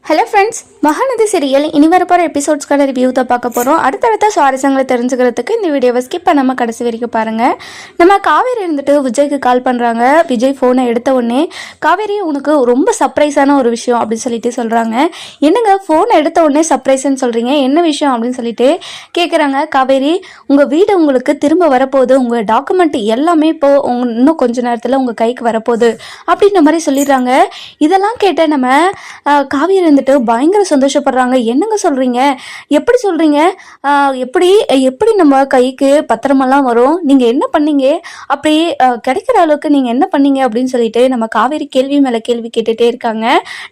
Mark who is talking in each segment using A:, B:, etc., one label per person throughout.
A: Hello friends, Mahanadi serial இனி வரப்போகிற எபிசோட்ஸ்க்கான review தான் பார்க்க போகிறோம். அடுத்தடுத்த சுவாரஸ்யங்களை தெரிஞ்சுக்கிறதுக்கு இந்த வீடியோவை ஸ்கிப் பண்ணாமல் கடைசி வரைக்கும் பாருங்கள். நம்ம காவேரி இருந்துட்டு விஜய்க்கு கால் பண்ணுறாங்க. விஜய் ஃபோனை எடுத்த உடனே, காவேரி உனக்கு ரொம்ப சர்ப்ரைஸான ஒரு விஷயம் அப்படின்னு சொல்லிட்டு சொல்கிறாங்க. என்னங்க ஃபோனை எடுத்த உடனே சர்ப்ரைஸ்ன்னு சொல்கிறீங்க, என்ன விஷயம் அப்படின்னு சொல்லிட்டு கேட்குறாங்க. காவேரி, உங்கள் வீடு உங்களுக்கு திரும்ப வரப்போகுது, உங்கள் டாக்குமெண்ட் எல்லாமே இப்போது இன்னும் கொஞ்ச நேரத்தில் உங்கள் கைக்கு வரப்போகுது அப்படின்ற மாதிரி சொல்லிடுறாங்க. இதெல்லாம் கேட்ட நம்ம காவேரி வந்துட்டு பயங்கர சந்தோஷப்படுறாங்க. என்னங்க சொல்றீங்க, எப்படி சொல்றீங்க, எப்படி எப்படி நம்ம கைக்கு பத்திரமெல்லாம் வரும், நீங்க என்ன பண்ணீங்க, அப்படி கிடைக்கிற அளவுக்கு நீங்க என்ன பண்ணீங்க அப்படின்னு சொல்லிட்டு நம்ம காவேரி கேள்வி மேல கேள்வி கேட்டுட்டே இருக்காங்க.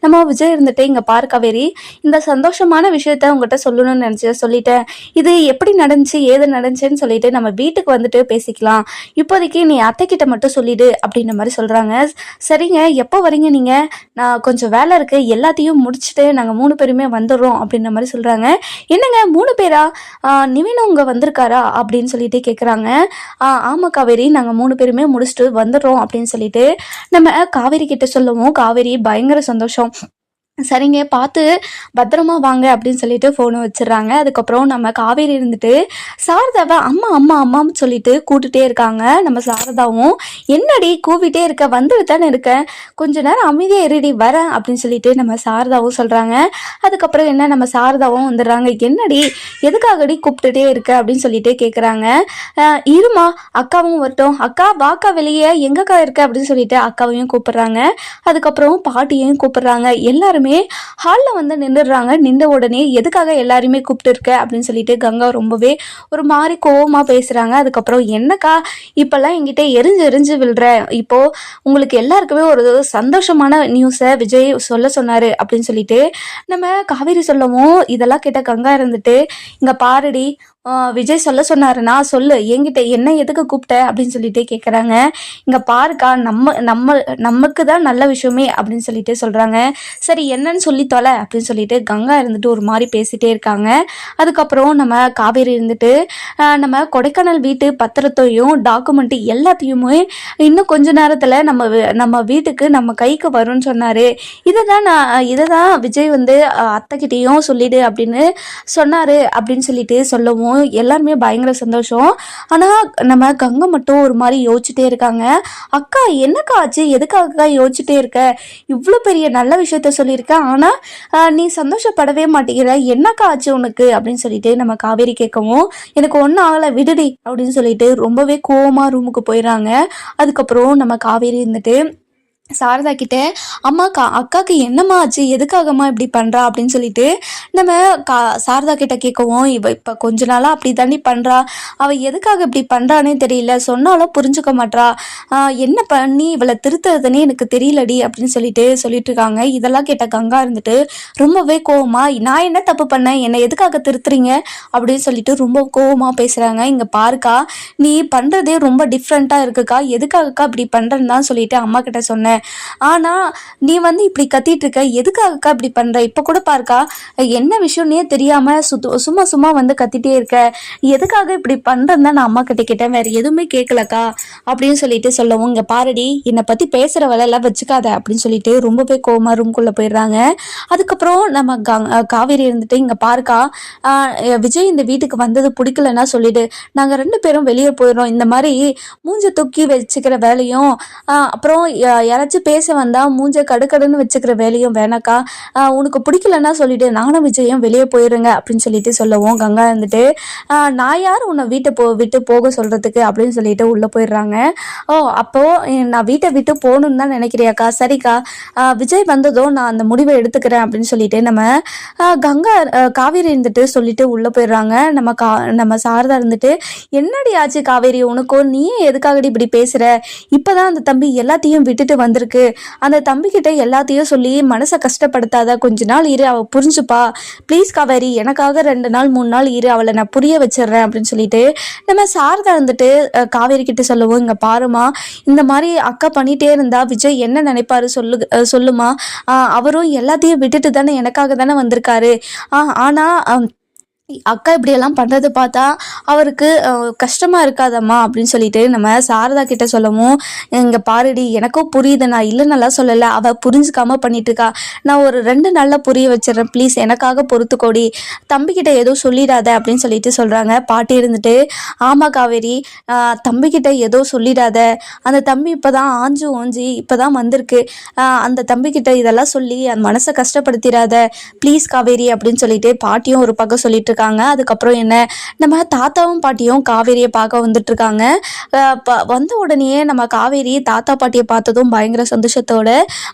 A: நம்ம விஜய் இருந்துட்டு, இங்க பாரு காவேரி, இந்த சந்தோஷமான விஷயத்த உங்ககிட்ட சொல்லணும்னு நினைச்சு சொல்லிட்டேன். இது எப்படி நடந்துச்சு ஏது நடந்துச்சுன்னு சொல்லிட்டு நம்ம வீட்டுக்கு வந்துட்டு பேசிக்கலாம், இப்போதைக்கு நீ அத்தை கிட்ட மட்டும் சொல்லிடு அப்படின்ற மாதிரி சொல்றாங்க. சரிங்க, எப்போ வரீங்க நீங்க, நான் கொஞ்சம் வேலை இருக்கு, எல்லாத்தையும் முடிச்சுட்டு நாங்கள் 3 பேருமே வந்துடுறோம் அப்படின்ற மாதிரி சொல்கிறாங்க. என்னங்க 3 பேரா, நிவினும் உங்க வந்திருக்காரா அப்படின்னு சொல்லிட்டு கேட்குறாங்க. ஆமாம் காவேரி, நாங்கள் 3 பேருமே முடிச்சுட்டு வந்துடுறோம் அப்படின்னு சொல்லிட்டு நம்ம காவேரி கிட்ட சொல்லவும், காவேரி பயங்கர சந்தோஷம். சரிங்க, பார்த்து பத்திரமா வாங்க அப்படின்னு சொல்லிட்டு ஃபோனை வச்சிடுறாங்க. அதுக்கப்புறம் நம்ம காவேரி இருந்துட்டு சாரதாவை அம்மா அம்மா அம்மான்னு சொல்லிட்டு கூட்டுட்டே இருக்காங்க. நம்ம சாரதாவும், என்னடி கூவிட்டே இருக்க, வந்துட்டு தானே இருக்கேன், கொஞ்ச நேரம் அமைதியாக இருடி வரேன் அப்படின்னு சொல்லிட்டு நம்ம சாரதாவும் சொல்கிறாங்க. அதுக்கப்புறம் என்ன, நம்ம சாரதாவும் வந்துடுறாங்க. என்னடி எதுக்காகடி கூப்பிட்டுட்டே இருக்க அப்படின்னு சொல்லிட்டு கேட்குறாங்க. இருமா அக்காவும் வரட்டும், அக்கா வாக்கா வெளியே, எங்கக்கா இருக்க அப்படின்னு சொல்லிட்டு அக்காவையும் கூப்பிடுறாங்க. அதுக்கப்புறம் பாட்டியையும் கூப்பிடுறாங்க. எல்லாருமே ஹாலில் வந்து நின்றுடுறாங்க. நின்ற உடனே எதுக்காக எல்லாருமே கூப்பிட்டு இருக்க அப்படின்னு சொல்லிட்டு கங்கா ரொம்பவே ஒரு மாதிரி கோவமாக பேசுகிறாங்க. அதுக்கப்புறம் என்னக்கா இப்போல்லாம் என்கிட்ட எரிஞ்சு விழுற, இப்போ உங்களுக்கு எல்லாருக்குமே ஒரு சந்தோஷமான நியூஸை விஜய் சொல்ல சொன்னார் அப்படின்னு சொல்லிட்டு நம்ம காவேரி சொல்லவும், இதெல்லாம் கேட்ட கங்கா இருந்துட்டு, இங்கே பாருடி, விஜய் சொல்ல சொன்னாருன்னா சொல்லு, என்கிட்ட என்ன எதுக்கு கூப்பிட்ட அப்படின்னு சொல்லிட்டு கேட்குறாங்க. இங்கே பாருக்கா, நமக்கு தான் நல்ல விஷயமே அப்படின்னு சொல்லிட்டு சொல்கிறாங்க. சரி என்னன்னு சொல்லி தொலை அப்படின்னு சொல்லிட்டு கங்கா இருந்துட்டு ஒரு மாதிரி பேசிகிட்டே இருக்காங்க. அதுக்கப்புறம் நம்ம காவேரி இருந்துட்டு, நம்ம கொடைக்கானல் வீட்டு பத்திரத்தையும் டாக்குமெண்ட் எல்லாத்தையுமே இன்னும் கொஞ்ச நேரத்தில் நம்ம வீட்டுக்கு நம்ம கைக்கு வரும்னு சொன்னார். இதை தான் விஜய் வந்து அத்தைக்கிட்டேயும் சொல்லிடு அப்படின்னு சொன்னார் அப்படின்னு சொல்லிட்டு சொல்லவும் எல்லாருமே பயங்கர சந்தோஷம். ஆனால் நம்ம கங்கை மட்டும் ஒரு மாதிரி யோசிச்சுட்டே இருக்காங்க. அக்கா என்னக்கா ஆச்சு, எதுக்காக யோசிச்சுட்டே இருக்க, இவ்வளோ பெரிய நல்ல விஷயத்த சொல்லியிருக்க, ஆனால் நீ சந்தோஷப்படவே மாட்டேங்கிற, என்னக்கா ஆச்சு உனக்கு அப்படின்னு சொல்லிட்டு நம்ம காவேரி கேட்கவும், எனக்கு ஒன்றும் ஆகலை விடுடி அப்படின்னு சொல்லிட்டு ரொம்பவே கோவமாக ரூமுக்கு போயிடுறாங்க. அதுக்கப்புறம் நம்ம காவேரி இருந்துட்டு சாரதா கிட்ட, அம்மாக்கா அக்காவுக்கு என்னம்மா ஆச்சு, எதுக்காகம்மா இப்படி பண்ணுறா அப்படின்னு சொல்லிட்டு நம்ம சாரதா கிட்ட கேட்கவும், இப்போ கொஞ்ச நாளாக அப்படி தாண்டி பண்ணுறா, அவள் எதுக்காக இப்படி பண்ணுறானே தெரியல, சொன்னாலும் புரிஞ்சுக்க மாட்றா, என்ன பண்ணி இவளை திருத்துறதுனே எனக்கு தெரியலடி அப்படின்னு சொல்லிட்டு இருக்காங்க. இதெல்லாம் கேட்ட கங்கா இருந்துட்டு ரொம்பவே கோவமா, நான் என்ன தப்பு பண்ணேன், என்னை எதுக்காக திருத்துறீங்க அப்படின்னு சொல்லிட்டு ரொம்ப கோவமாக பேசுகிறாங்க. இங்கே பாருக்கா, நீ பண்ணுறதே ரொம்ப டிஃப்ரெண்ட்டாக இருக்குக்கா, எதுக்காகக்கா இப்படி பண்ணுறேன்னு தான் சொல்லிட்டு அம்மா கிட்ட சொன்னேன். ஆனால் நீ வந்து இப்படி கத்திட்டு இருக்க, எதுக்காகக்கா இப்படி பண்ணுற, இப்போ கூட பாருக்கா என்ன விஷயம்னே தெரியாமல் சும்மா வந்து கத்திட்டே இருக்க, எதுக்காக இப்படி பண்ணுறேன்னு தான் நான் அம்மா கிட்ட கேட்டேன், வேறு எதுவுமே கேட்கலக்கா அப்படின்னு சொல்லிட்டு சொல்லவும், இங்கே பாருடி, என்னை பற்றி பேசுகிற வேலையெல்லாம் வச்சுக்காத அப்படின்னு சொல்லிட்டு ரொம்பவே கோவமாக ரூம்குள்ளே போயிடுறாங்க. அதுக்கப்புறம் நம்ம காவேரி இருந்துட்டு, இங்கே பாருக்கா, விஜய் இந்த வீட்டுக்கு வந்தது பிடிக்கலன்னா சொல்லிடு, நாங்கள் 2 பேரும் வெளியே போயிடுறோம், இந்த மாதிரி மூஞ்ச தூக்கி வச்சுக்கிற வேலையும் அப்புறம் யாராச்சும் பேச வந்தால் மூஞ்ச கடுக்கடுன்னு வச்சுக்கிற வேலையும் வேணாக்கா, உனக்கு பிடிக்கலன்னா சொல்லிட்டு நானும் விஜயும் வெளியே போயிடுங்க அப்படின்னு சொல்லிட்டு சொல்லவும், கங்கா இருந்துட்டு, நான் யார் உன்னை விட்டு போக சொல்கிறதுக்கு அப்படின்னு சொல்லிட்டு உள்ளே போயிடுறாங்க. அப்போது நான் வீட்டை விட்டு போகணுன்னு தான் நினைக்கிறியாக்கா, சரிக்கா, விஜய் வந்ததும் நான் அந்த முடிவை எடுத்துக்கிறேன் அப்படின்னு சொல்லிட்டு நம்ம காவேரி இருந்துட்டு சொல்லிட்டு உள்ளே போயிடுறாங்க. நம்ம சாரதா இருந்துட்டு, என்னடி ஆச்சு காவேரி உனக்கும், நீயே எதுக்காகடி இப்படி பேசுகிற, இப்போதான் அந்த தம்பி எல்லாத்தையும் விட்டுட்டு வந்திருக்கு, அந்த தம்பிக்கிட்ட எல்லாத்தையும் சொல்லி மனசை கஷ்டப்படுத்தாத, கொஞ்ச நாள் இரு, அவள் புரிஞ்சுப்பா, ப்ளீஸ் காவேரி, எனக்காக 2 நாள் 3 நாள் இரு, அவளை நான் புரிய வச்சிடுறேன் அப்படின்னு சொல்லிட்டு நம்ம சாரதா இருந்துட்டு காவேரி கிட்ட சொல்லுவோம், இங்கே பாருமா, இந்த மாதிரி அக்கா பண்ணிகிட்டே இருந்தா விஜய் என்ன நினைப்பாரு சொல்லுமா, அவரும் எல்லாத்தையும் விட்டுட்டு தானே எனக்காக தானே வந்திருக்காரு, ஆனால் அக்கா இப்படியெல்லாம் பண்ணுறது பார்த்தா அவருக்கு கஷ்டமாக இருக்காதம்மா அப்படின்னு சொல்லிட்டு நம்ம சாரதா கிட்ட சொல்லவும், இங்கே பாருடி எனக்கும் புரியுது, நான் இல்லைன்னெல்லாம் சொல்லலை, அவள் புரிஞ்சுக்காம பண்ணிட்டு இருக்கா, நான் ஒரு 2 நாளில் புரிய வச்சிடறேன், ப்ளீஸ் எனக்காக பொறுத்துக்கோடி, தம்பிக்கிட்ட ஏதோ சொல்லிடாத அப்படின்னு சொல்லிட்டு சொல்கிறாங்க. பாட்டி இருந்துட்டு, ஆமாம் காவேரி, தம்பிக்கிட்ட ஏதோ சொல்லிடாத, அந்த தம்பி இப்போ தான் ஆஞ்சு ஓஞ்சி இப்போ தான் வந்திருக்கு, அந்த தம்பிக்கிட்ட இதெல்லாம் சொல்லி அந்த மனசை கஷ்டப்படுத்திடாத ப்ளீஸ் காவேரி அப்படின்னு சொல்லிட்டு பாட்டியும் ஒரு பக்கம் சொல்லிட்டு இருக்காங்க. அதுக்கப்புறம் என்ன, நம்ம தாத்தாவும் பாட்டியும் காவேரியை பார்க்க வந்துட்டு இருக்காங்க. வந்த உடனே நம்ம காவேரி தாத்தா பாட்டியை பார்த்ததும் பயங்கர சந்தோஷத்தோட,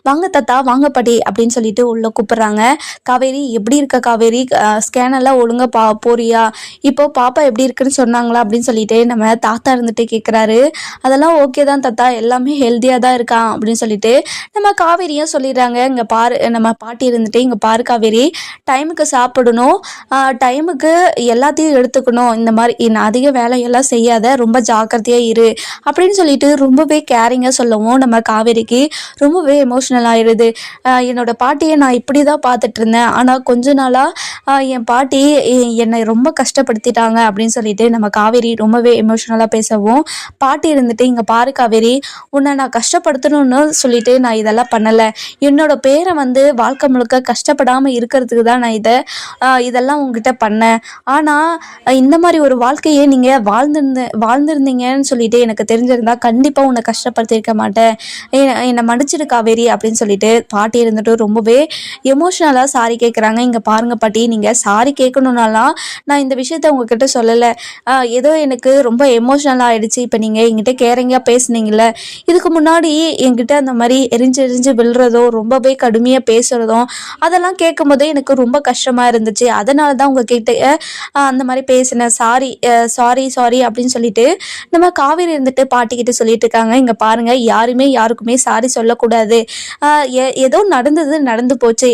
A: வாங்க தாத்தா வாங்க பாட்டி அப்படின்னு சொல்லிட்டு உள்ள கூப்பிடுறாங்க. காவேரி எப்படி இருக்க காவேரி, ஸ்கேன் எல்லாம் ஒழுங்கா போறியா, இப்போ பாப்பா எப்படி இருக்குன்னு சொன்னாங்களா அப்படின்னு சொல்லிட்டு நம்ம தாத்தா இருந்துட்டு கேட்குறாரு. அதெல்லாம் ஓகே தான் தாத்தா, எல்லாமே ஹெல்த்தியாக தான் இருக்கான் அப்படின்னு சொல்லிட்டு நம்ம காவேரியும் சொல்லிடுறாங்க. இங்கே பாரு, நம்ம பாட்டி இருந்துட்டு, இங்கே பாரு காவேரி, டைமுக்கு சாப்பிடணும், டைமுக்கு எல்லாத்தையும் எடுத்துக்கணும், இந்த மாதிரி அதிக வேலையெல்லாம் செய்யாத, ரொம்ப ஜாக்கிரதையாக இரு அப்படின்னு சொல்லிட்டு ரொம்பவே கேரிங்காக சொல்லவும் நம்ம காவேரிக்கு ரொம்பவே எமோஷ்னல் ஆயிடுது. என்னோட பாட்டியை நான் இப்படி தான் பார்த்துட்டு இருந்தேன், ஆனால் கொஞ்ச நாளாக என் பாட்டி என்னை ரொம்ப கஷ்டப்படுத்திட்டாங்க அப்படின்னு சொல்லிட்டு நம்ம காவேரி ரொம்பவே எமோஷ்னலாக பேசவும், பாட்டி இருந்துட்டு, இங்கே பாரு காவேரி, உன்னை நான் கஷ்டப்படுத்தணும்னு சொல்லிட்டு நான் இதெல்லாம் பண்ணலை, என்னோட பேரை வாழ்க்கை முழுக்க கஷ்டப்படாமல் இருக்கிறதுக்கு தான் நான் இதெல்லாம் உங்ககிட்ட பண்ணேன், ஆனால் இந்த மாதிரி ஒரு வாழ்க்கையே நீங்கள் வாழ்ந்திருந்தீங்கன்னு சொல்லிட்டு எனக்கு தெரிஞ்சிருந்தா கண்டிப்பாக உன்னை கஷ்டப்படுத்தியிருக்க மாட்டேன், என்னை மன்னிச்சிடு காவேரி அப்படின்னு சொல்லிட்டு பாட்டி இருந்துட்டு ரொம்பவே எமோஷ்னலாக சாரி கேட்குறாங்க. இங்கே பாருங்க பாட்டி, நீங்கள் சாரி கேட்கணுன்னாலாம் நான் இந்த விஷயத்த உங்ககிட்ட சொல்லலை, ஏதோ எனக்கு ரொம்ப எமோஷ்னலாக ஆகிடுச்சு, இப்போ நீங்கள் என்கிட்ட கேரிங்காக பேசுனீங்கல்ல, இதுக்கு முன்னாடி என்கிட்ட அந்த மாதிரி எரிஞ்சு விழுறதோ ரொம்பவே கடுமையாக பேசுகிறதும் அதெல்லாம் கேட்கும்போதே எனக்கு ரொம்ப கஷ்டமாக இருந்துச்சு, அதனால தான் உங்ககிட்ட அந்த மாதிரி பேசினேன், சாரி அப்படின்னு சொல்லிட்டு நம்ம காவேரி இருந்துட்டு பாட்டிக்கிட்ட சொல்லிட்டு இருக்காங்க. இங்கே பாருங்க, யாருக்குமே சாரி சொல்லக்கூடாது, ஏதோ நடந்து போச்சு,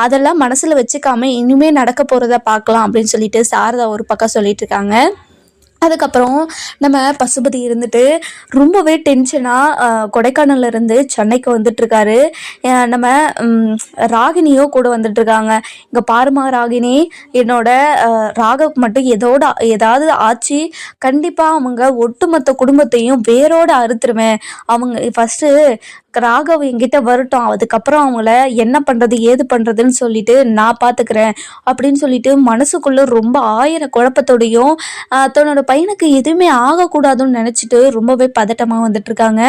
A: அதெல்லாம் மனசில் வச்சுக்காம இனிமே நடக்க போகிறத பார்க்கலாம் அப்படின்னு சொல்லிட்டு சாரதா ஒரு பக்கம் சொல்லிட்டு இருக்காங்க. அதுக்கப்புறம் நம்ம பசுபதி இருந்துட்டு ரொம்பவே டென்ஷனாக கொடைக்கானல்லேருந்து சென்னைக்கு வந்துட்டுருக்காரு. நம்ம ராகினியோ கூட வந்துட்டுருக்காங்க. இங்கே பாருமா ராகினி, என்னோட ராகவ் மட்டும் ஏதாவது ஆச்சு, கண்டிப்பாக அவங்க ஒட்டுமொத்த குடும்பத்தையும் வேரோடு அறுத்துருவேன், அவங்க ஃபஸ்ட்டு ராகவ் என்கிட்ட வரட்டும், அதுக்கப்புறம் அவங்கள என்ன பண்ணுறது ஏது பண்ணுறதுன்னு சொல்லிட்டு நான் பார்த்துக்கிறேன் அப்படின்னு சொல்லிட்டு மனசுக்குள்ளே ரொம்ப 1000 குழப்பத்தோடையும் தன்னோட பையனுக்கு எதுவுமே ஆகக்கூடாதுன்னு நினச்சிட்டு ரொம்பவே பதட்டமாக வந்துட்டுருக்காங்க.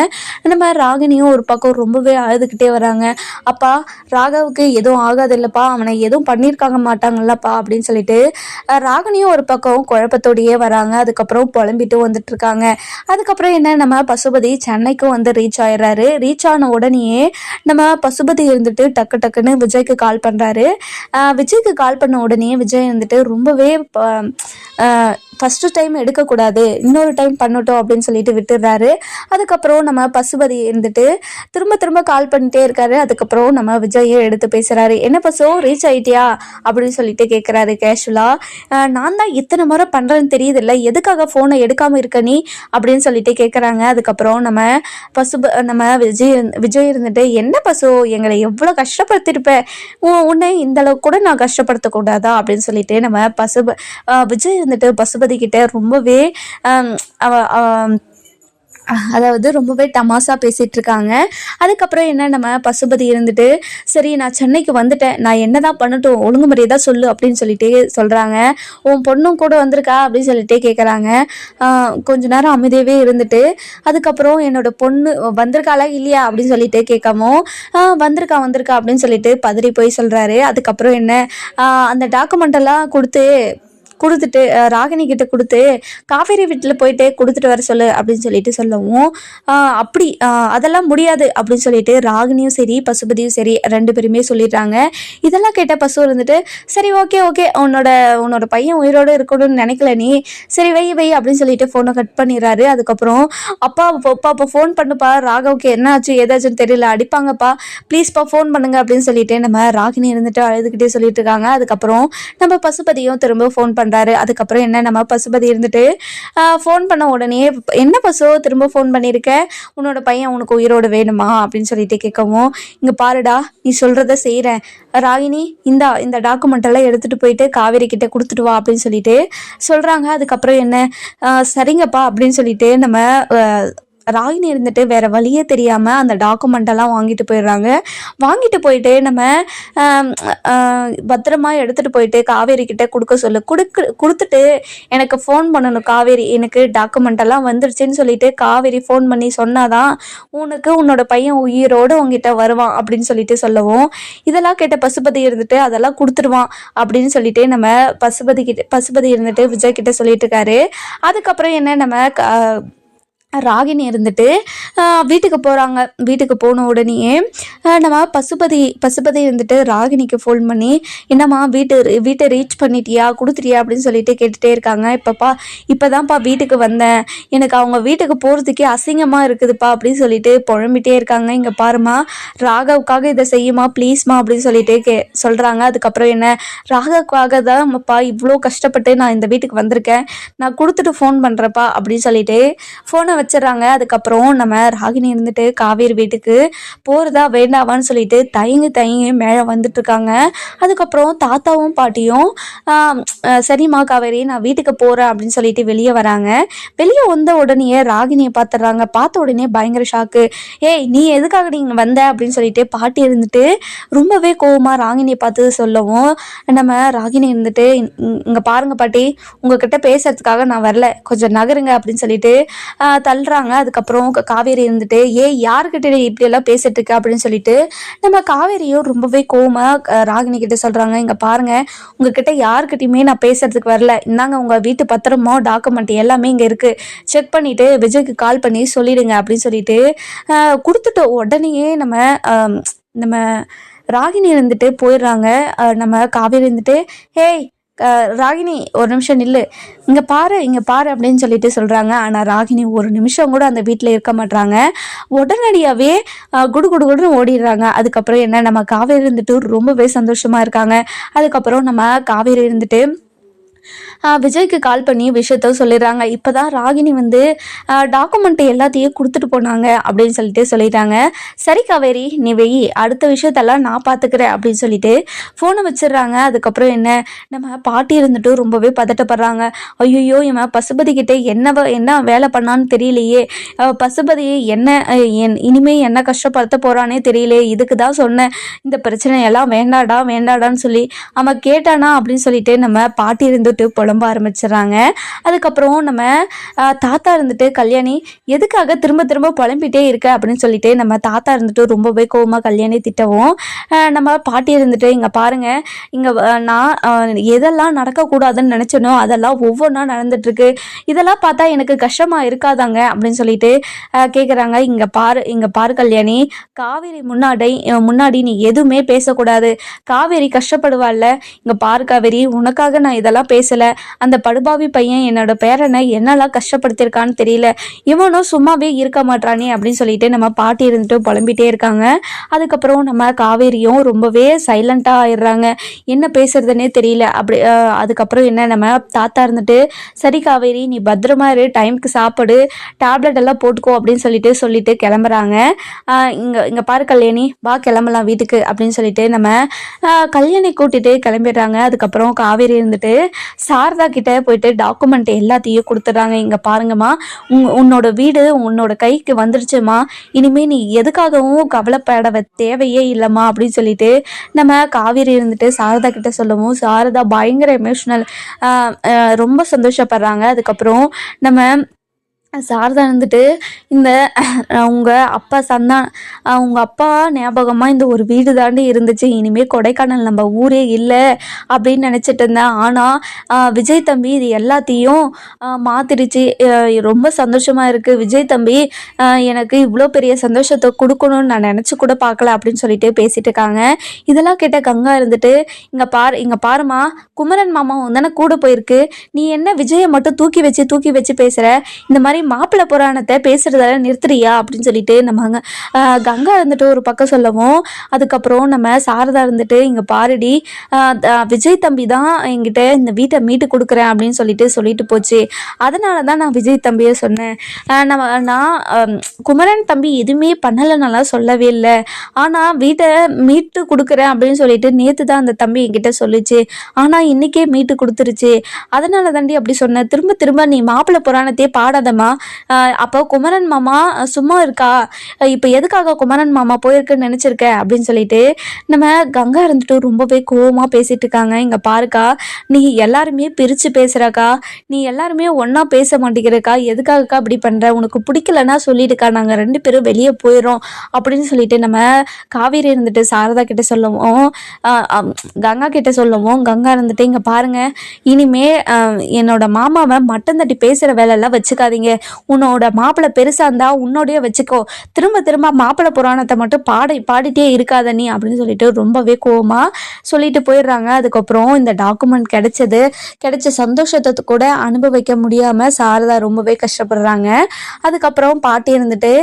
A: நம்ம ராகினியும் ஒரு பக்கம் ரொம்பவே அழுதுகிட்டே வராங்க. அப்பா, ராகவுக்கு எதுவும் ஆகாது இல்லைப்பா, அவனை எதுவும் பண்ணியிருக்காங்க மாட்டாங்கல்லப்பா அப்படின்னு சொல்லிட்டு ராகினியும் ஒரு பக்கம் குழப்பத்தோடையே வராங்க. அதுக்கப்புறம் புலம்பிட்டு வந்துட்டுருக்காங்க. அதுக்கப்புறம் என்ன, நம்ம பசுபதி சென்னைக்கு ரீச் ஆயிடுறாரு. ரீச் ஆன உடனேயே நம்ம பசுபதி இருந்துட்டு டக்குன்னு விஜய்க்கு கால் பண்ணுறாரு. விஜய்க்கு கால் பண்ண உடனே விஜய் இருந்துட்டு ரொம்பவே ஃபஸ்ட்டு டைம் எடுக்கக்கூடாது, இன்னொரு டைம் பண்ணட்டும் அப்படின்னு சொல்லிட்டு விட்டுடுறாரு. அதுக்கப்புறம் நம்ம பசுபதி இருந்துட்டு திரும்ப கால் பண்ணிட்டே இருக்காரு. அதுக்கப்புறம் நம்ம விஜயை எடுத்து பேசுகிறாரு. என்ன பசு, ரீச் ஆகிட்டியா அப்படின்னு சொல்லிட்டு கேட்குறாரு கேஷுவலாக. நான் தான் இத்தனை முறை பண்ணுறேன்னு தெரியுதில்ல, எதுக்காக ஃபோனை எடுக்காமல் இருக்க நீ அப்படின்னு சொல்லிட்டு கேட்குறாங்க. அதுக்கப்புறம் நம்ம விஜய் இருந்துட்டு, என்ன பசு, எங்களை எவ்வளோ கஷ்டப்படுத்திருப்பேன், உன்னை இந்தளவுக்கு கூட நான் கஷ்டப்படுத்தக்கூடாதா அப்படின்னு சொல்லிட்டு நம்ம விஜய் இருந்துட்டு பசுபதி கிட்ட ரொம்பவே அதாவது ரொம்பவே தமாசா பேசிகிட்டு இருக்காங்க. அதுக்கப்புறம் என்ன, நம்ம பசுபதி இருந்துட்டு, சரி நான் சென்னைக்கு வந்துட்டேன், நான் என்ன தான் பண்ணட்டும், ஒழுங்குமுறையை தான் சொல்லு அப்படின்னு சொல்லிட்டு சொல்கிறாங்க. உன் பொண்ணும் கூட வந்திருக்கா அப்படின்னு சொல்லிட்டே கேட்குறாங்க. கொஞ்ச நேரம் அமைதியாகவே இருந்துட்டு அதுக்கப்புறம் என்னோட பொண்ணு வந்திருக்காளா இல்லையா அப்படின்னு சொல்லிட்டு கேட்காமோ, வந்திருக்கா அப்படின்னு சொல்லிட்டு பதறி போய் சொல்கிறாரு. அதுக்கப்புறம் என்ன, அந்த டாக்குமெண்டெல்லாம் கொடுத்துட்டு ராகினி கிட்ட கொடுத்து காவேரி வீட்டில் போயிட்டு கொடுத்துட்டு வர சொல்லு அப்படின்னு சொல்லிட்டு சொல்லவும், அப்படி அதெல்லாம் முடியாது அப்படின்னு சொல்லிட்டு ராகினியும் சரி பசுபதியும் சரி 2 பேருமே சொல்லிடுறாங்க. இதெல்லாம் கேட்ட பசு இருந்துட்டு, சரி ஓகே உன்னோட பையன் உயிரோடு இருக்கணும்னு நினைக்கல நீ, சரி வை அப்படின்னு சொல்லிட்டு ஃபோனை கட் பண்ணிடுறாரு. அதுக்கப்புறம் அப்பா ஃபோன் பண்ணுப்பா, ராகவுக்கு என்ன ஆச்சு ஏதாச்சுன்னு தெரியல, அடிப்பாங்கப்பா, ப்ளீஸ்ப்பா ஃபோன் பண்ணுங்க அப்படின்னு சொல்லிட்டு நம்ம ராகினி இருந்துட்டு அழுதுகிட்டே சொல்லிட்டு இருக்காங்க. அதுக்கப்புறம் நம்ம பசுபதியும் திரும்ப ஃபோன் பண்ணுறாங்க. பண்ணுறாரு. அதுக்கப்புறம் என்ன நம்ம பசுபதி இருந்துட்டு ஃபோன் பண்ண உடனே என்ன பசு திரும்ப ஃபோன் பண்ணியிருக்க, உன்னோட பையன் உனக்கு உயிரோடு வேணுமா அப்படின்னு சொல்லிட்டு கேட்கவும், இங்கே பாருடா நீ சொல்கிறத செய்கிறேன் ராகினி, இந்த டாக்குமெண்ட் எல்லாம் எடுத்துகிட்டு போயிட்டு காவேரி கிட்ட கொடுத்துட்டு வா அப்படின்னு சொல்லிட்டு சொல்கிறாங்க. அதுக்கப்புறம் என்ன சரிங்கப்பா அப்படின்னு சொல்லிட்டு நம்ம ராகினி இருந்துட்டு வேற வழியே தெரியாமல் அந்த டாக்குமெண்டெல்லாம் வாங்கிட்டு போயிடுறாங்க. வாங்கிட்டு போயிட்டு நம்ம பத்திரமா எடுத்துகிட்டு போயிட்டு காவேரி கிட்டே கொடுத்துட்டு எனக்கு ஃபோன் பண்ணணும் காவேரி, எனக்கு டாக்குமெண்டெல்லாம் வந்துருச்சுன்னு சொல்லிட்டு காவேரி ஃபோன் பண்ணி சொன்னாதான் உனக்கு உன்னோட பையன் உயிரோடு உங்ககிட்ட வருவான் அப்படின்னு சொல்லிட்டு சொல்லவும், இதெல்லாம் கேட்ட பசுபதி இருந்துட்டு அதெல்லாம் கொடுத்துருவான் அப்படின்னு சொல்லிட்டு நம்ம பசுபதி இருந்துட்டு விஜய் கிட்ட சொல்லிட்டு இருக்காரு. அதுக்கப்புறம் என்ன நம்ம ராகினி இருந்துட்டு வீட்டுக்கு போகிறாங்க. வீட்டுக்கு போன உடனேயே நம்ம பசுபதி இருந்துட்டு ராகினிக்கு ஃபோன் பண்ணி என்னம்மா வீட்டை ரீச் பண்ணிட்டியா கொடுத்துட்டியா அப்படின்னு சொல்லிட்டு கேட்டுகிட்டே இருக்காங்க. இப்போதான்ப்பா வீட்டுக்கு வந்தேன், எனக்கு அவங்க வீட்டுக்கு போகிறதுக்கே அசிங்கமாக இருக்குதுப்பா அப்படின்னு சொல்லிட்டு புழம்பிட்டே இருக்காங்க. இங்கே பாருமா ராகவுக்காக இதை செய்யுமா ப்ளீஸ்மா அப்படின்னு சொல்லிட்டு சொல்கிறாங்க. அதுக்கப்புறம் என்ன ராகவுக்காக தான்ப்பா இவ்வளோ கஷ்டப்பட்டு நான் இந்த வீட்டுக்கு வந்திருக்கேன், நான் கொடுத்துட்டு ஃபோன் பண்ணுறப்பா அப்படின்னு சொல்லிட்டு ஃபோனை வச்சிடறாங்க. அதுக்கப்புறம் நம்ம ராகினி இருந்துட்டு காவேரி வீட்டுக்கு போகிறதா வேண்டாவான்னு சொல்லிட்டு தயங்கி மேலே வந்துட்டு இருக்காங்க. அதுக்கப்புறம் தாத்தாவும் பாட்டியும் சரிம்மா காவேரி நான் வீட்டுக்கு போகிறேன் அப்படின்னு சொல்லிட்டு வெளியே வராங்க. வெளியே வந்த உடனே ராகினியை பார்த்துடுறாங்க. பார்த்த உடனே பயங்கர ஷாக்கு. ஏய் நீ எதுக்காக நீங்கள் வந்த அப்படின்னு சொல்லிட்டு பாட்டி இருந்துட்டு ரொம்பவே கோவமாக ராகினியை பார்த்து சொல்லவும், நம்ம ராகினி இருந்துட்டு இங்கே பாருங்க பாட்டி, உங்ககிட்ட பேசுறதுக்காக நான் வரல, கொஞ்சம் நகருங்க அப்படின்னு சொல்லிட்டு தள்ளுறாங்க. அதுக்கப்புறம் காவேரி இருந்துட்டு யாருக்கிட்ட இப்படியெல்லாம் பேசிட்டு இருக்க அப்படின்னு சொல்லிட்டு நம்ம காவேரியும் ரொம்பவே கோவமாக ராகினி கிட்ட சொல்கிறாங்க. இங்கே பாருங்க உங்ககிட்ட யாருக்கிட்டையுமே நான் பேசுறதுக்கு வரல, இந்தாங்க உங்கள் வீட்டு பத்திரமோ டாக்குமெண்ட் எல்லாமே இங்கே இருக்குது, செக் பண்ணிவிட்டு விஜய்க்கு கால் பண்ணி சொல்லிடுங்க அப்படின்னு சொல்லிட்டு கொடுத்துட்டு உடனேயே நம்ம ராகினி இருந்துட்டு போயிடுறாங்க. நம்ம காவேரி இருந்துட்டு ஹேய் ராகினி ஒரு நிமிஷம் நில்லு, இங்கே பாரு அப்படின்னு சொல்லிட்டு சொல்கிறாங்க. ஆனால் ராகினி ஒரு நிமிஷம் கூட அந்த வீட்டில் இருக்க மாட்டாங்க, உடனடியாகவே குடுன்னு ஓடிடுறாங்க. அதுக்கப்புறம் என்ன நம்ம காவேரி இருந்துட்டு ரொம்பவே சந்தோஷமாக இருக்காங்க. அதுக்கப்புறம் நம்ம காவேரி இருந்துட்டு விஜய்க்கு கால் பண்ணி விஷயத்த சொல்லிடுறாங்க. இப்போ தான் ராகினி டாக்குமெண்ட்டு எல்லாத்தையும் கொடுத்துட்டு போனாங்க அப்படின்னு சொல்லிட்டு சொல்லிட்டாங்க. சரி காவேரி நீ வெயி, அடுத்த விஷயத்தெல்லாம் நான் பார்த்துக்கிறேன் அப்படின்னு சொல்லிட்டு ஃபோனை வச்சிடுறாங்க. அதுக்கப்புறம் என்ன நம்ம பாட்டி இருந்துட்டு ரொம்பவே பதட்டப்படுறாங்க. ஐயோ இவன் பசுபதி கிட்டே என்ன வேலை பண்ணான்னு தெரியலையே, பசுபதி இனிமே என்ன கஷ்டப்படுத்த போகிறானே தெரியலையே, இதுக்கு தான் சொன்னேன் இந்த பிரச்சனையெல்லாம் வேண்டாடான்னு சொல்லி அவன் கேட்டானா அப்படின்னு சொல்லிட்டு நம்ம பாட்டி இருந்துட்டு புலம்ப ஆரம்பிச்சிடறாங்க. அதுக்கப்புறம் நம்ம தாத்தா இருந்துட்டு கல்யாணி எதுக்காக திரும்ப புலம்பிட்டே இருக்க அப்படின்னு சொல்லிட்டு நம்ம தாத்தா இருந்துட்டு ரொம்பவே கோவமாக கல்யாணி திட்டவும், நம்ம பாட்டி இருந்துட்டு இங்கே பாருங்க, இங்கே நான் எதெல்லாம் நடக்கக்கூடாதுன்னு நினச்சனோ அதெல்லாம் ஒவ்வொன்றா நடந்துட்டுருக்கு, இதெல்லாம் பார்த்தா எனக்கு கஷ்டமாக இருக்காதாங்க அப்படின்னு சொல்லிட்டு கேட்குறாங்க. இங்கே பாரு கல்யாணி, காவேரி முன்னாடி நீ எதுவுமே பேசக்கூடாது, காவேரி கஷ்டப்படுவாள்ல, இங்கே பாரு காவேரி உனக்காக நான் இதெல்லாம் பேசலை, அந்த படுபாவி பையன் என்னோட பேரனை என்னெல்லாம் கஷ்டப்படுத்தியிருக்கான்னு தெரியல, இவனும் சும்மாவே இருக்க மாட்டானே அப்படின்னு சொல்லிட்டு நம்ம பாட்டி இருந்துட்டு புலம்பிட்டே இருக்காங்க. அதுக்கப்புறம் நம்ம காவேரியும் ரொம்பவே சைலண்டாக ஆயிடுறாங்க, என்ன பேசுறதுன்னே தெரியல. அதுக்கப்புறம் என்ன நம்ம தாத்தா இருந்துட்டு சரி காவேரி நீ பத்திரமா இரு, டைமுக்கு சாப்பிடு, டேப்லெட் எல்லாம் போட்டுக்கோ அப்படின்னு சொல்லிட்டு கிளம்புறாங்க. இங்கே பாரு கல்யாணி வா கிளம்பலாம் வீட்டுக்கு அப்படின்னு சொல்லிட்டு நம்ம கல்யாணி கூட்டிட்டு கிளம்பிடுறாங்க. அதுக்கப்புறம் காவேரி இருந்துட்டு சாரதா கிட்ட போயிட்டு டாக்குமெண்ட் எல்லாத்தையும் கொடுத்துட்றாங்க. இங்கே பாருங்கம்மா உன்னோட வீடு உன்னோட கைக்கு வந்துருச்சுமா, இனிமே நீ எதுக்காகவும் கவலைப்பட தேவையே இல்லைம்மா அப்படின்னு சொல்லிட்டு நம்ம காவேரி இருந்துட்டு சாரதா கிட்ட சொல்லவும், சாரதா பயங்கர எமோஷ்னல், ரொம்ப சந்தோஷப்படுறாங்க. அதுக்கப்புறம் நம்ம சாரதா இருந்துட்டு இந்த உங்கள் அப்பா ஞாபகமாக இந்த ஒரு வீடு தாண்டி இருந்துச்சு, இனிமேல் கொடைக்கானல் நம்ம ஊரே இல்லை அப்படின்னு நினச்சிட்டு இருந்தேன், ஆனால் விஜய் தம்பி இது எல்லாத்தையும் மாற்றிடுச்சு, ரொம்ப சந்தோஷமாக இருக்குது விஜய் தம்பி, எனக்கு இவ்வளோ பெரிய சந்தோஷத்தை கொடுக்கணும்னு நான் நினச்சி கூட பார்க்கல அப்படின்னு சொல்லிட்டு பேசிட்டு இருக்காங்க. இதெல்லாம் கேட்ட கங்கா இருந்துட்டு இங்கே பாருமா குமரன் மாமா தானே கூட போயிருக்கு, நீ என்ன விஜயை மட்டும் தூக்கி வச்சு பேசுகிற, இந்த மாதிரி மாதிரி மாப்பிள்ளை புராணத்தை பேசுறதால நிறுத்துறியா அப்படின்னு சொல்லிட்டு நம்ம கங்கா இருந்துட்டு ஒரு பக்கம் சொல்லவும், அதுக்கப்புறம் நம்ம சாரதா இருந்துட்டு இங்கே பாருடி, விஜய் தம்பி தான் என்கிட்ட இந்த வீட்டை மீட்டு கொடுக்குறேன் அப்படின்னு சொல்லிட்டு போச்சு. அதனால தான் நான் விஜய் தம்பியை சொன்னேன். நான் குமரன் தம்பி எதுவுமே பண்ணலைனாலாம் சொல்லவே இல்லை. ஆனால் வீட்டை மீட்டு கொடுக்குறேன் அப்படின்னு சொல்லிட்டு நேற்று தான் அந்த தம்பி என்கிட்ட சொல்லிச்சு. ஆனால் இன்றைக்கே மீட்டு கொடுத்துருச்சு. அதனால தாண்டி அப்படி சொன்னேன். திரும்ப திரும்ப நீ மாப்பிள்ளை புராணத்தையே பாடாதம்மா. அப்போ குமரன் மாமா சும்மா இருக்கா? இப்போ எதுக்காக குமரன் மாமா போயிருக்குன்னு நினச்சிருக்க அப்படின்னு சொல்லிட்டு நம்ம கங்கா இருந்துட்டு ரொம்பவே கோவமாக பேசிட்டு இருக்காங்க. இங்கே பாருக்கா, நீ எல்லாருமே பிரித்து பேசுகிறக்கா, நீ எல்லாருமே ஒன்றா பேச மாட்டேங்கிறக்கா, எதுக்காகக்கா அப்படி பண்ணுற? உனக்கு பிடிக்கலன்னா சொல்லிடுக்கா, நாங்கள் 2 பேரும் வெளியே போயிடும் அப்படின்னு சொல்லிட்டு நம்ம காவேரி இருந்துட்டு சாரதா கிட்ட சொல்லவும், கங்கா கிட்ட சொல்லவும், கங்கா இருந்துட்டு இங்கே பாருங்கள், இனிமே என்னோட மாமாவை மட்டம் தட்டி பேசுகிற வேலையெல்லாம் வச்சுக்காதீங்க. உன்னோட மாப்பிள்ளை பெருசாக இருந்தால் உன்னோடைய வச்சுக்கோ. திரும்ப திரும்ப மாப்பிள்ளை புராணத்தை மட்டும் பாடிட்டே இருக்காத நீ அப்படின்னு சொல்லிட்டு ரொம்பவே கோவமாக சொல்லிட்டு போயிடுறாங்க. அதுக்கப்புறம் இந்த டாக்குமெண்ட் கிடைச்ச சந்தோஷத்தை கூட அனுபவிக்க முடியாமல் சாரதா ரொம்பவே கஷ்டப்படுறாங்க. அதுக்கப்புறம் பாட்டி இருந்துட்டு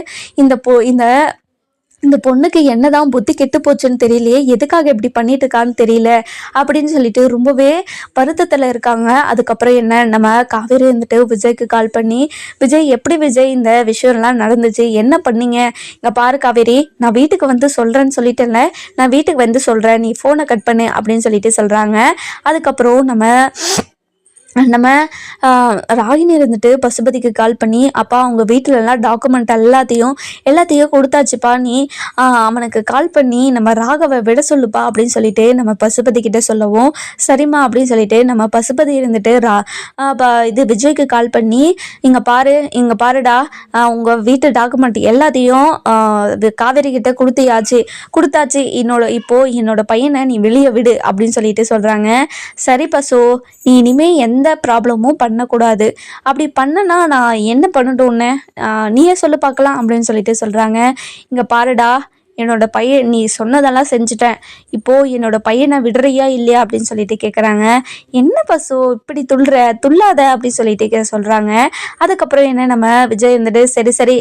A: இந்த பொண்ணுக்கு என்னதான் புத்தி கெட்டு போச்சுன்னு தெரியலையே, எதுக்காக இப்படி பண்ணிட்டு இருக்கான்னு தெரியல அப்படின்னு சொல்லிட்டு ரொம்பவே வருத்தத்தில் இருக்காங்க. அதுக்கப்புறம் என்ன, நம்ம காவேரி இருந்துட்டு விஜய்க்கு கால் பண்ணி, விஜய் எப்படி விஜய் இந்த விஷயம்லாம் நடந்துச்சு, என்ன பண்ணீங்க, இங்கே பாரு காவேரி, நான் வீட்டுக்கு வந்து சொல்கிறேன்னு சொல்லிட்டேன்ல, நான் வீட்டுக்கு வந்து சொல்கிறேன், நீ ஃபோனை கட் பண்ணு அப்படின்னு சொல்லிட்டு சொல்கிறாங்க. அதுக்கப்புறம் நம்ம ராகினி இருந்துட்டு பசுபதிக்கு கால் பண்ணி, அப்பா அவங்க வீட்டிலலாம் டாக்குமெண்ட் எல்லாத்தையும் கொடுத்தாச்சுப்பா, நீ அவனுக்கு கால் பண்ணி நம்ம ராகவை விட சொல்லுப்பா அப்படின்னு சொல்லிட்டு நம்ம பசுபதி கிட்ட சொல்லவும், சரிம்மா அப்படின்னு சொல்லிட்டு நம்ம பசுபதி இருந்துட்டு இது விஜய்க்கு கால் பண்ணி, இங்கே பாருடா, உங்கள் வீட்டு டாக்குமெண்ட் எல்லாத்தையும் காவேரி கிட்ட கொடுத்தாச்சு, என்னோட பையனை நீ வெளியே விடு அப்படின்னு சொல்லிட்டு சொல்கிறாங்க. சரி பசு, நீ இனிமே எந்த ப்ராப்ளமும் பண்ணக்கூடாது, அப்படி பண்ணனா நான் என்ன பண்ணட்டும்னு நீயே சொல்லு பார்க்கலாம் அப்படின்னு சொல்லிட்டு சொல்கிறாங்க. இங்கே பாருடா, என்னோட பையன், நீ சொன்னதெல்லாம் செஞ்சுட்டேன், இப்போது என்னோட பையனை விடுறியா இல்லையா அப்படின்னு சொல்லிட்டு கேட்குறாங்க. என்ன பசு இப்படி துள்ளாத அப்படின்னு சொல்லிட்டு சொல்கிறாங்க. அதுக்கப்புறம் என்ன, நம்ம விஜய் வந்துட்டு சரி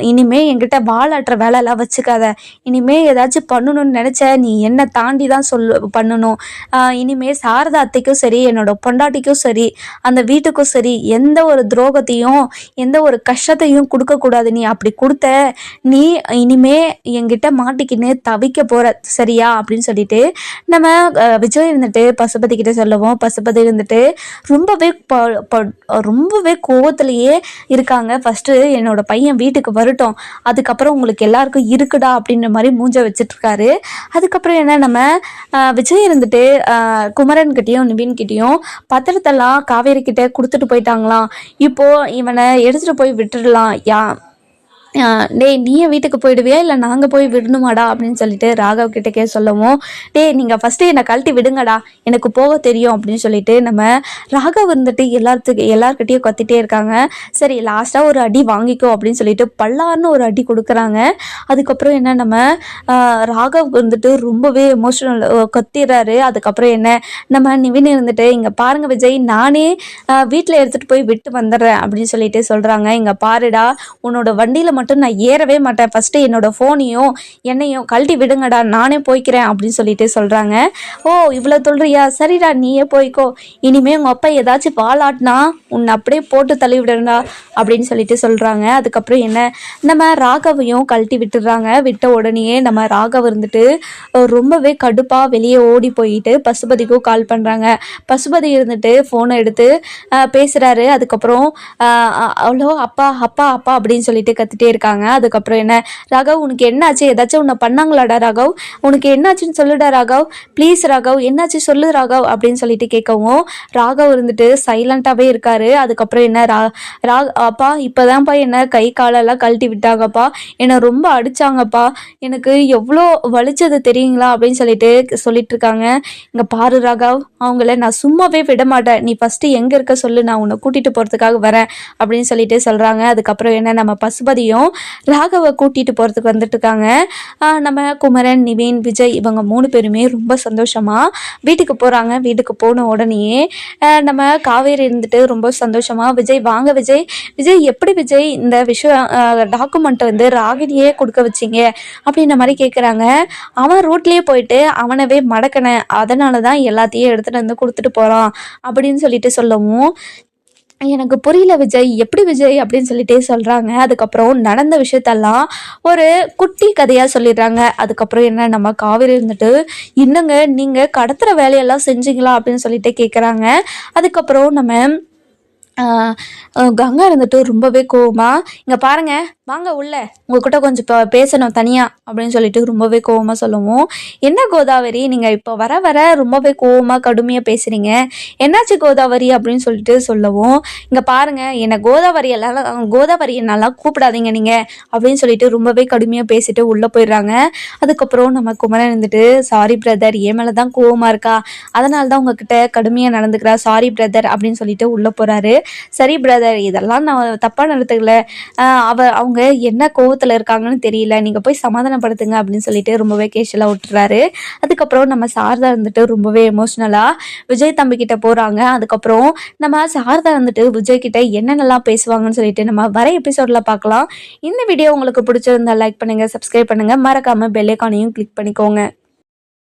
A: இனிமே என்கிட்ட வாலாட்டுற வேலையெல்லாம் வச்சுக்காத, இனிமே ஏதாச்சும் பண்ணணும்னு நினச்ச நீ என்னை தாண்டி தான் பண்ணணும். இனிமே சாரதா அத்தைக்கும் சரி, என்னோட பொண்டாட்டிக்கும் சரி, அந்த வீட்டுக்கும் சரி, எந்த ஒரு துரோகத்தையும் எந்த ஒரு கஷ்டத்தையும் கொடுக்கக்கூடாது. நீ அப்படி கொடுத்த, நீ இனிமே கிட்ட மாட்டிக்கின்னு தவிக்க போற, சரியா அப்படின்னு சொல்லிட்டு நம்ம விஜய் இருந்துட்டு பசுபதி கிட்ட சொல்லவும், பசுபதி இருந்துட்டு ரொம்பவே கோவத்திலேயே இருக்காங்க. ஃபர்ஸ்ட் என்னோட பையன் வீட்டுக்கு வரட்டும், அதுக்கப்புறம் உங்களுக்கு எல்லாருக்கும் இருக்குடா அப்படின்ற மாதிரி மூஞ்ச வச்சுட்டு இருக்காரு. அதுக்கப்புறம் என்ன, நம்ம விஜய் இருந்துட்டு குமரன் கிட்டேயும் நிவின் கிட்டேயும் பத்திரத்தெல்லாம் காவேரி கிட்ட கொடுத்துட்டு போயிட்டாங்களாம். இப்போ இவனை எடுத்துட்டு போய் விட்டுடலாம், டேய் நீயே வீட்டுக்கு போயிடுவியா இல்லை நாங்கள் போய் விடணுமாடா அப்படின்னு சொல்லிட்டு ராகவ் கிட்டக்கே சொல்லவும், டேய் நீங்கள் ஃபஸ்ட்டு என்னை கழட்டி விடுங்கடா, எனக்கு போக தெரியும் அப்படின்னு சொல்லிட்டு நம்ம ராகவ் வந்துட்டு எல்லார்கிட்டையும் கத்திட்டே இருக்காங்க. சரி லாஸ்ட்டாக ஒரு அடி வாங்கிக்கோ அப்படின்னு சொல்லிட்டு பல்லார்னு ஒரு அடி கொடுக்குறாங்க. அதுக்கப்புறம் என்ன, நம்ம ராகவ் வந்துட்டு ரொம்பவே எமோஷனல் கத்திடுறாரு. அதுக்கப்புறம் என்ன, நம்ம நிவின் இருந்துட்டு இங்கே பாருங்க விஜய், நானே வீட்டில் எடுத்துகிட்டு போய் விட்டு வந்துடுறேன் அப்படின்னு சொல்லிட்டு சொல்கிறாங்க. இங்கே பாருடா, உன்னோட வண்டியில் மட்டும் நான் ஏறவே மாட்டேன், ஃபஸ்ட்டு என்னோட ஃபோனையும் என்னையும் கழட்டி விடுங்கடா, நானே போய்க்கிறேன் அப்படின்னு சொல்லிட்டு சொல்கிறாங்க. ஓ இவ்வளோ சொல்கிறியா, சரிடா நீயே போய்க்கோ, இனிமேல் உங்கள் அப்பா ஏதாச்சும் வாலாட்டினா உன்னை அப்படியே போட்டு தள்ளி விடுறா அப்படின்னு சொல்லிட்டு சொல்கிறாங்க. அதுக்கப்புறம் என்ன, நம்ம ராகவையும் கழட்டி விட்டுடுறாங்க. விட்ட உடனேயே நம்ம ராகவ் இருந்துட்டு ரொம்பவே கடுப்பாக வெளியே ஓடி போயிட்டு பசுபதிக்கும் கால் பண்ணுறாங்க. பசுபதி இருந்துட்டு ஃபோனை எடுத்து பேசுகிறாரு. அதுக்கப்புறம் அவ்வளோ அப்பா அப்பா அப்பா அப்படின்னு சொல்லிட்டு கத்திட்டே இருக்காங்க. அதுக்கப்புறம் என்ன, ராகவ் உனக்கு என்னாச்சு, ஏதாச்சும் உன்னை பண்ணாங்களாடா ராகவ், உனக்கு என்னாச்சுன்னு சொல்லுடா ராகவ், ப்ளீஸ் ராகவ் என்னாச்சு சொல்லு ராகவ் அப்படின்னு சொல்லிட்டு கேட்கவும், ராகவ் இருந்துட்டு சைலண்டாகவே இருக்காரு. அதுக்கப்புறம் என்ன, அப்பா இப்போதான்ப்பா என்ன கை காலெல்லாம் கழட்டி விட்டாங்கப்பா, என்னை ரொம்ப அடிச்சாங்கப்பா, எனக்கு எவ்வளோ வலிச்சது தெரியுங்களா அப்படின்னு சொல்லிட்டு இருக்காங்க. இங்கே பாரு ராகவ், அவங்கள நான் சும்மாவே விட மாட்டேன், நீ ஃபஸ்ட்டு எங்கே இருக்க சொல்லு, நான் உன்னை கூட்டிகிட்டு போகிறதுக்காக வரேன் அப்படின்னு சொல்லிட்டு சொல்கிறாங்க. அதுக்கப்புறம் என்ன, நம்ம பசுபதியும் அதுக்கப்புறம் ராகவை கூட்டிகிட்டு போகிறதுக்கு வந்துட்டு இருக்காங்க. நம்ம குமரன், நிவின், விஜய் இவங்க 3 பேருமே ரொம்ப சந்தோஷமாக வீட்டுக்கு போகிறாங்க. வீட்டுக்கு போன உடனேயே நம்ம காவேரி இருந்துட்டு ரொம்ப சந்தோஷமாக, விஜய் வாங்க விஜய், விஜய் எப்படி விஜய் இந்த விஷயம் டாக்குமெண்ட்டை வந்து ராகினியே கொடுக்க வச்சிங்க அப்படின்ற மாதிரி கேட்குறாங்க. அவன் ரோட்லேயே போயிட்டு அவனவே மடக்கினேன், அதனால தான் எல்லாத்தையும் எடுத்துகிட்டு வந்து கொடுத்துட்டு போகிறான் அப்படின்னு சொல்லிட்டு சொல்லவும், எனக்கு புரியல விஜய், எப்படி விஜய் அப்படின்னு சொல்லிட்டே சொல்கிறாங்க. அதுக்கப்புறம் நடந்த விஷயத்தெல்லாம் ஒரு குட்டி கதையாக சொல்லிடுறாங்க. அதுக்கப்புறம் என்ன, நம்ம காவேரி இருந்துட்டு என்னங்க நீங்கள் கடத்துகிற வேலையெல்லாம் செஞ்சீங்களா அப்படின்னு சொல்லிட்டு கேட்குறாங்க. அதுக்கப்புறம் நம்ம கங்கா இருந்துட்டு ரொம்பவே கோவமா, இங்கே பாருங்க வாங்க உள்ள, உங்ககிட்ட கொஞ்சம் இப்போ பேசணும் தனியாக அப்படின்னு சொல்லிட்டு ரொம்பவே கோவமாக சொல்லவும், என்ன கோதாவரி நீங்கள் இப்போ வர வர ரொம்பவே கோவமாக கடுமையாக பேசுகிறீங்க, என்னாச்சு கோதாவரி அப்படின்னு சொல்லிட்டு சொல்லவும், இங்கே பாருங்க என்னை கோதாவரி என்னாலாம் கூப்பிடாதீங்க நீங்கள் அப்படின்னு சொல்லிட்டு ரொம்பவே கடுமையாக பேசிட்டு உள்ளே போயிடுறாங்க. அதுக்கப்புறம் நம்ம குமரன் இருந்துட்டு, சாரி பிரதர், என் மேலே தான் கோவமாக இருக்கா, அதனால தான் உங்ககிட்ட கடுமையாக நடந்துக்கிறா, சாரி பிரதர் அப்படின்னு சொல்லிட்டு உள்ளே போகிறாரு. சரி பிரதர், இதெல்லாம் நான் தப்பாக நடத்துக்கல, அவங்க என்ன கோவத்தில் இருக்காங்கன்னு தெரியல, நீங்கள் போய் சமாதானப்படுத்துங்க அப்படின்னு சொல்லிட்டு ரொம்பவே கேஷுவலாக விட்டுறாரு. அதுக்கப்புறம் நம்ம சாரதா இருந்துட்டு ரொம்பவே எமோஷ்னலாக விஜய் தம்பிக்கிட்ட போகிறாங்க. அதுக்கப்புறம் நம்ம சாரதா இருந்துட்டு விஜய் கிட்ட என்னென்னலாம் பேசுவாங்கன்னு சொல்லிட்டு நம்ம வர எபிசோடில் பார்க்கலாம். இந்த வீடியோ உங்களுக்கு பிடிச்சிருந்தா லைக் பண்ணுங்கள், சப்ஸ்கிரைப் பண்ணுங்கள், மறக்காமல் பெல் ஐகானையும் கிளிக் பண்ணிக்கோங்க.